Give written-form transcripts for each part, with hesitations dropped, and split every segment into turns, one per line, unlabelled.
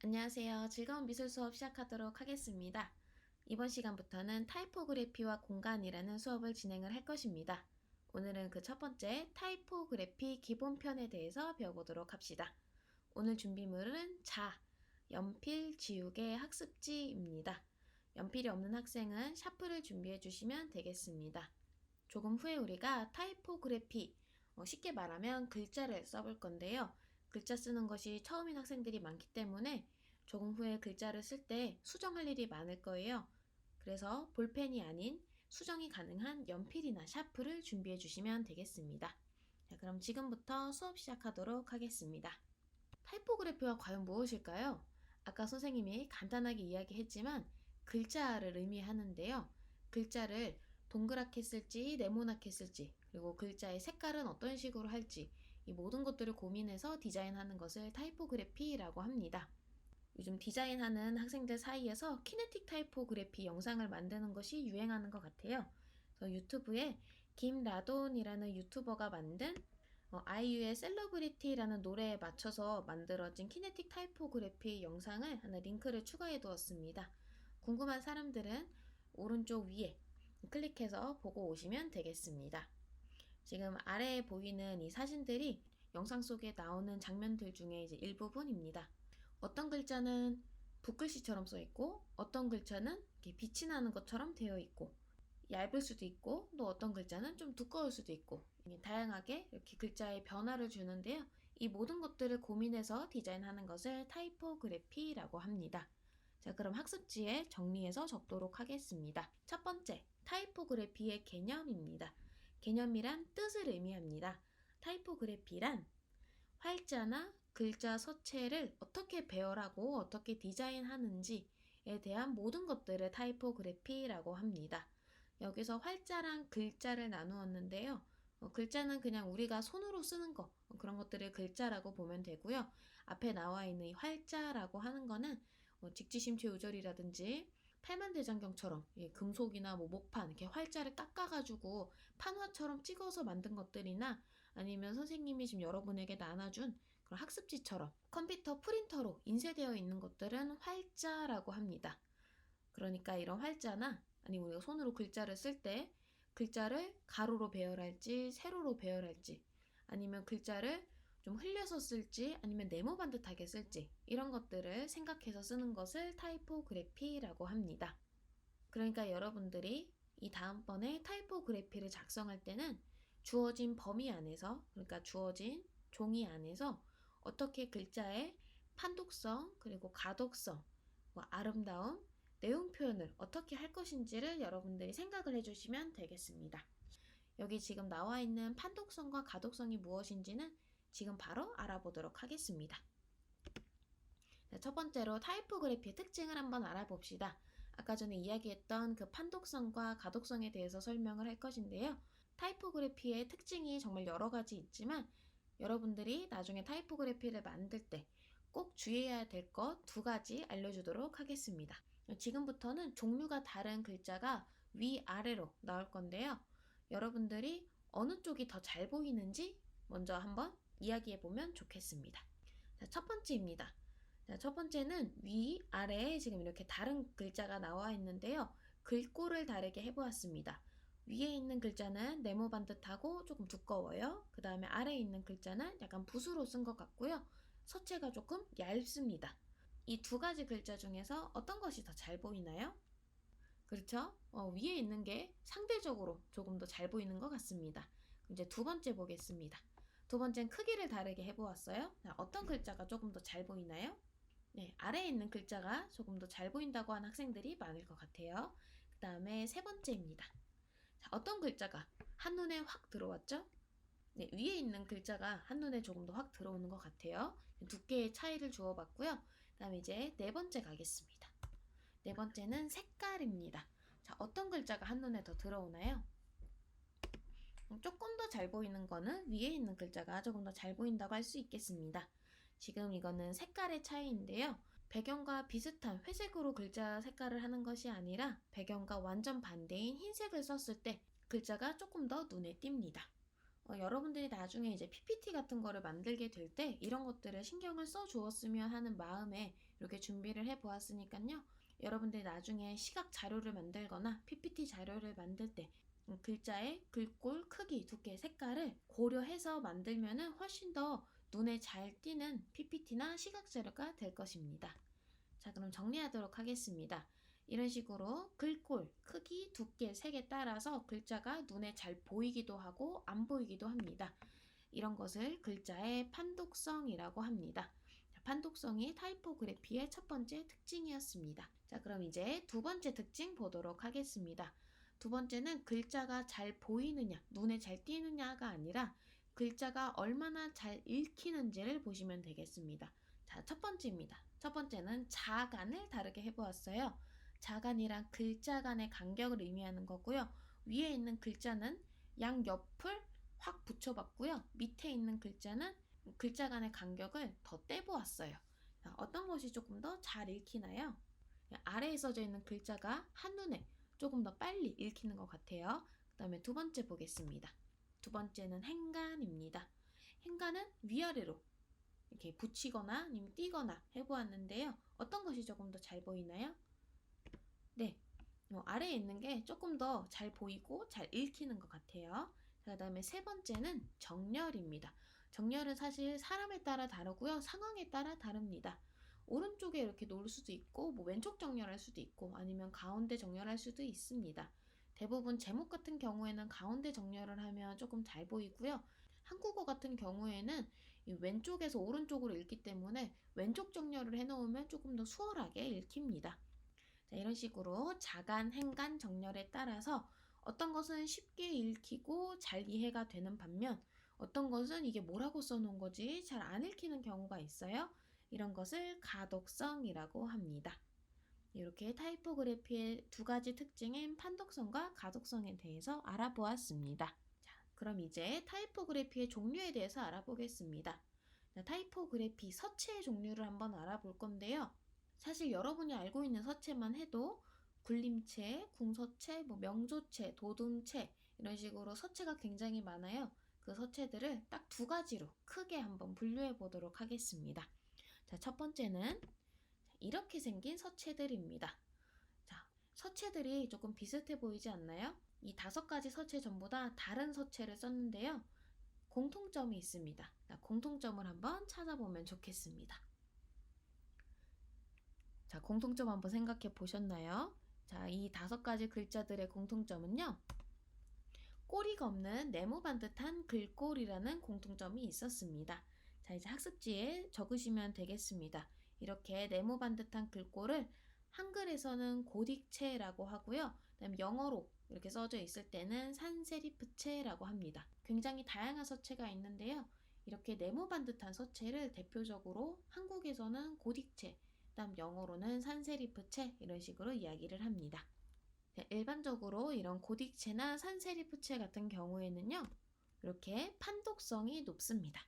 안녕하세요. 즐거운 미술 수업 시작하도록 하겠습니다. 이번 시간부터는 타이포그래피와 공간이라는 수업을 진행을 할 것입니다. 오늘은 그 첫 번째 타이포그래피 기본편에 대해서 배워보도록 합시다. 오늘 준비물은 연필, 지우개, 학습지입니다. 연필이 없는 학생은 샤프를 준비해 주시면 되겠습니다. 조금 후에 우리가 타이포그래피, 쉽게 말하면 글자를 써볼 건데요. 글자 쓰는 것이 처음인 학생들이 많기 때문에 조금 후에 글자를 쓸 때 수정할 일이 많을 거예요. 그래서 볼펜이 아닌 수정이 가능한 연필이나 샤프를 준비해 주시면 되겠습니다. 자, 그럼 지금부터 수업 시작하도록 하겠습니다. 타이포그래피가 과연 무엇일까요? 아까 선생님이 간단하게 이야기했지만 글자를 의미하는데요. 글자를 동그랗게 쓸지 네모나게 쓸지 그리고 글자의 색깔은 어떤 식으로 할지 이 모든 것들을 고민해서 디자인하는 것을 타이포그래피라고 합니다. 요즘 디자인하는 학생들 사이에서 키네틱 타이포그래피 영상을 만드는 것이 유행하는 것 같아요. 그래서 유튜브에 김라돈이라는 유튜버가 만든 아이유의 셀러브리티라는 노래에 맞춰서 만들어진 키네틱 타이포그래피 영상을 하나 링크를 추가해 두었습니다. 궁금한 사람들은 오른쪽 위에 클릭해서 보고 오시면 되겠습니다. 지금 아래에 보이는 이 사진들이 영상 속에 나오는 장면들 중에 이제 일부분입니다. 어떤 글자는 붓글씨처럼 써 있고 어떤 글자는 이렇게 빛이 나는 것처럼 되어 있고 얇을 수도 있고 또 어떤 글자는 좀 두꺼울 수도 있고 다양하게 이렇게 글자의 변화를 주는데요. 이 모든 것들을 고민해서 디자인하는 것을 타이포그래피라고 합니다. 자, 그럼 학습지에 정리해서 적도록 하겠습니다. 첫 번째, 타이포그래피의 개념입니다. 개념이란 뜻을 의미합니다. 타이포그래피란 활자나 글자 서체를 어떻게 배열하고 어떻게 디자인하는지에 대한 모든 것들을 타이포그래피라고 합니다. 여기서 활자랑 글자를 나누었는데요. 글자는 그냥 우리가 손으로 쓰는 거, 그런 것들을 글자라고 보면 되고요. 앞에 나와 있는 이 활자라고 하는 거는 직지심체 요절이라든지 팔만대장경처럼 금속이나 목판 이렇게 활자를 깎아가지고 판화처럼 찍어서 만든 것들이나 아니면 선생님이 지금 여러분에게 나눠준 그런 학습지처럼 컴퓨터 프린터로 인쇄되어 있는 것들은 활자라고 합니다. 그러니까 이런 활자나 아니면 우리가 손으로 글자를 쓸 때 글자를 가로로 배열할지 세로로 배열할지 아니면 글자를 좀 흘려서 쓸지 아니면 네모 반듯하게 쓸지 이런 것들을 생각해서 쓰는 것을 타이포그래피라고 합니다. 그러니까 여러분들이 이 다음번에 타이포그래피를 작성할 때는 주어진 범위 안에서 그러니까 주어진 종이 안에서 어떻게 글자의 판독성 그리고 가독성 아름다움 내용 표현을 어떻게 할 것인지를 여러분들이 생각을 해주시면 되겠습니다. 여기 지금 나와 있는 판독성과 가독성이 무엇인지는 지금 바로 알아보도록 하겠습니다. 자, 첫 번째로 타이포그래피의 특징을 한번 알아봅시다. 아까 전에 이야기했던 그 판독성과 가독성에 대해서 설명을 할 것인데요. 타이포그래피의 특징이 정말 여러 가지 있지만 여러분들이 나중에 타이포그래피를 만들 때 꼭 주의해야 될 것 두 가지 알려주도록 하겠습니다. 지금부터는 종류가 다른 글자가 위아래로 나올 건데요. 여러분들이 어느 쪽이 더 잘 보이는지 먼저 한번 이야기해 보면 좋겠습니다. 자, 첫 번째입니다. 자, 첫 번째는 위아래에 지금 이렇게 다른 글자가 나와 있는데요. 글꼴을 다르게 해보았습니다. 위에 있는 글자는 네모 반듯하고 조금 두꺼워요. 그 다음에 아래에 있는 글자는 약간 붓으로 쓴 것 같고요. 서체가 조금 얇습니다. 이 두 가지 글자 중에서 어떤 것이 더 잘 보이나요? 그렇죠? 위에 있는 게 상대적으로 조금 더 잘 보이는 것 같습니다. 이제 두 번째 보겠습니다. 두 번째는 크기를 다르게 해보았어요. 어떤 글자가 조금 더 잘 보이나요? 네, 아래에 있는 글자가 조금 더 잘 보인다고 하는 학생들이 많을 것 같아요. 그 다음에 세 번째입니다. 자, 어떤 글자가 한눈에 확 들어왔죠? 네, 위에 있는 글자가 한눈에 조금 더 확 들어오는 것 같아요. 두께의 차이를 주어봤고요. 그 다음에 이제 네 번째 가겠습니다. 네 번째는 색깔입니다. 자, 어떤 글자가 한눈에 더 들어오나요? 조금 더 잘 보이는 거는 위에 있는 글자가 조금 더 잘 보인다고 할 수 있겠습니다. 지금 이거는 색깔의 차이인데요. 배경과 비슷한 회색으로 글자 색깔을 하는 것이 아니라 배경과 완전 반대인 흰색을 썼을 때 글자가 조금 더 눈에 띕니다. 여러분들이 나중에 이제 PPT 같은 거를 만들게 될 때 이런 것들을 신경을 써 주었으면 하는 마음에 이렇게 준비를 해 보았으니까요. 여러분들이 나중에 시각 자료를 만들거나 PPT 자료를 만들 때 글자의 글꼴, 크기, 두께, 색깔을 고려해서 만들면은 훨씬 더 눈에 잘 띄는 PPT나 시각 자료가 될 것입니다. 자, 그럼 정리하도록 하겠습니다. 이런 식으로 글꼴, 크기, 두께, 색에 따라서 글자가 눈에 잘 보이기도 하고 안 보이기도 합니다. 이런 것을 글자의 판독성이라고 합니다. 판독성이 타이포그래피의 첫 번째 특징이었습니다. 자, 그럼 이제 두 번째 특징 보도록 하겠습니다. 두 번째는 글자가 잘 보이느냐, 눈에 잘 띄느냐가 아니라 글자가 얼마나 잘 읽히는지를 보시면 되겠습니다. 자, 첫 번째입니다. 첫 번째는 자간을 다르게 해보았어요. 자간이란 글자 간의 간격을 의미하는 거고요. 위에 있는 글자는 양옆을 확 붙여봤고요. 밑에 있는 글자는 글자 간의 간격을 더 떼보았어요. 어떤 것이 조금 더 잘 읽히나요? 아래에 써져 있는 글자가 한눈에 조금 더 빨리 읽히는 것 같아요. 그 다음에 두 번째 보겠습니다. 두 번째는 행간입니다. 행간은 위아래로 이렇게 붙이거나 아니면 띄거나 해보았는데요. 어떤 것이 조금 더 잘 보이나요? 네, 아래에 있는 게 조금 더 잘 보이고 잘 읽히는 것 같아요. 그 다음에 세 번째는 정렬입니다. 정렬은 사실 사람에 따라 다르고요. 상황에 따라 다릅니다. 오른쪽에 이렇게 놓을 수도 있고 뭐 왼쪽 정렬할 수도 있고 아니면 가운데 정렬할 수도 있습니다. 대부분 제목 같은 경우에는 가운데 정렬을 하면 조금 잘 보이고요. 한국어 같은 경우에는 왼쪽에서 오른쪽으로 읽기 때문에 왼쪽 정렬을 해놓으면 조금 더 수월하게 읽힙니다. 자, 이런 식으로 자간, 행간, 정렬에 따라서 어떤 것은 쉽게 읽히고 잘 이해가 되는 반면 어떤 것은 이게 뭐라고 써놓은 거지 잘 안 읽히는 경우가 있어요. 이런 것을 가독성이라고 합니다. 이렇게 타이포그래피의 두 가지 특징인 판독성과 가독성에 대해서 알아보았습니다. 자, 그럼 이제 타이포그래피의 종류에 대해서 알아보겠습니다. 자, 타이포그래피 서체의 종류를 한번 알아볼 건데요. 사실 여러분이 알고 있는 서체만 해도 굴림체, 궁서체, 명조체, 도둠체 이런 식으로 서체가 굉장히 많아요. 그 서체들을 딱 두 가지로 크게 한번 분류해 보도록 하겠습니다. 자, 첫 번째는 이렇게 생긴 서체들입니다. 자, 서체들이 조금 비슷해 보이지 않나요? 이 다섯 가지 서체 전부 다 다른 서체를 썼는데요. 공통점이 있습니다. 자, 공통점을 한번 찾아보면 좋겠습니다. 자, 공통점 한번 생각해 보셨나요? 자, 이 다섯 가지 글자들의 공통점은요. 꼬리가 없는 네모 반듯한 글꼴이라는 공통점이 있었습니다. 자, 이제 학습지에 적으시면 되겠습니다. 이렇게 네모 반듯한 글꼴을 한글에서는 고딕체라고 하고요. 그다음에 영어로 이렇게 써져 있을 때는 산세리프체라고 합니다. 굉장히 다양한 서체가 있는데요. 이렇게 네모 반듯한 서체를 대표적으로 한국에서는 고딕체, 그다음 영어로는 산세리프체 이런 식으로 이야기를 합니다. 일반적으로 이런 고딕체나 산세리프체 같은 경우에는요. 이렇게 판독성이 높습니다.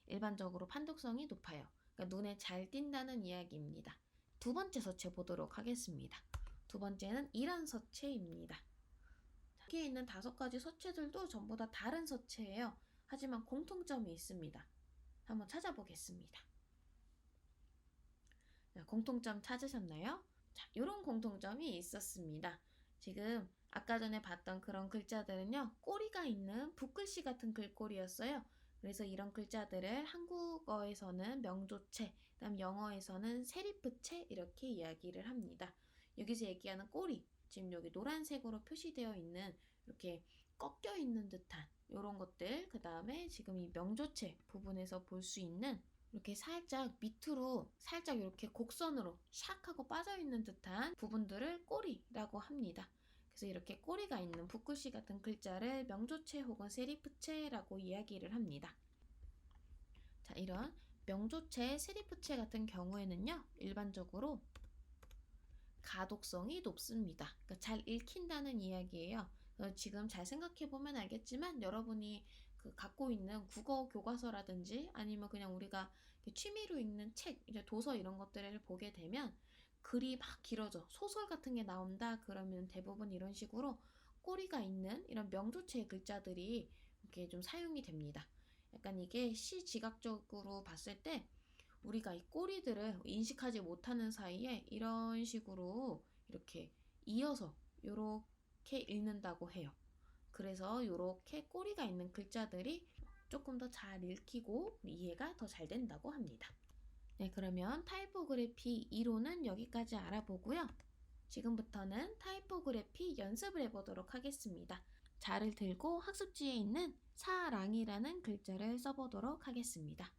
일반적으로 판독성이 높아요. 그러니까 눈에 잘 띈다는 이야기입니다. 두 번째 서체 보도록 하겠습니다. 두 번째는 이란 서체입니다. 여기에 있는 다섯 가지 서체들도 전부 다 다른 서체예요. 하지만 공통점이 있습니다. 한번 찾아보겠습니다. 자, 공통점 찾으셨나요? 자, 이런 공통점이 있었습니다. 지금 아까 전에 봤던 그런 글자들은요. 꼬리가 있는 붓글씨 같은 글꼴이었어요. 그래서 이런 글자들을 한국어에서는 명조체, 그다음 영어에서는 세리프체 이렇게 이야기를 합니다. 여기서 얘기하는 꼬리, 지금 여기 노란색으로 표시되어 있는 이렇게 꺾여 있는 듯한 이런 것들, 그 다음에 지금 이 명조체 부분에서 볼 수 있는 이렇게 살짝 밑으로 살짝 이렇게 곡선으로 샥 하고 빠져있는 듯한 부분들을 꼬리라고 합니다. 그래서 이렇게 꼬리가 있는 붓글씨 같은 글자를 명조체 혹은 세리프체라고 이야기를 합니다. 자, 이런 명조체, 세리프체 같은 경우에는요. 일반적으로 가독성이 높습니다. 그러니까 잘 읽힌다는 이야기예요. 지금 잘 생각해보면 알겠지만 여러분이 갖고 있는 국어 교과서라든지 아니면 그냥 우리가 취미로 읽는 책, 이제 도서 이런 것들을 보게 되면 글이 막 길어져 소설 같은 게 나온다 그러면 대부분 이런 식으로 꼬리가 있는 이런 명조체의 글자들이 이게 좀 사용이 됩니다. 약간 이게 시지각적으로 봤을 때 우리가 이 꼬리들을 인식하지 못하는 사이에 이런 식으로 이렇게 이어서 이렇게 읽는다고 해요. 그래서 이렇게 꼬리가 있는 글자들이 조금 더 잘 읽히고 이해가 더 잘 된다고 합니다. 네, 그러면 타이포그래피 이론은 여기까지 알아보고요. 지금부터는 타이포그래피 연습을 해보도록 하겠습니다. 자를 들고 학습지에 있는 사랑이라는 글자를 써보도록 하겠습니다.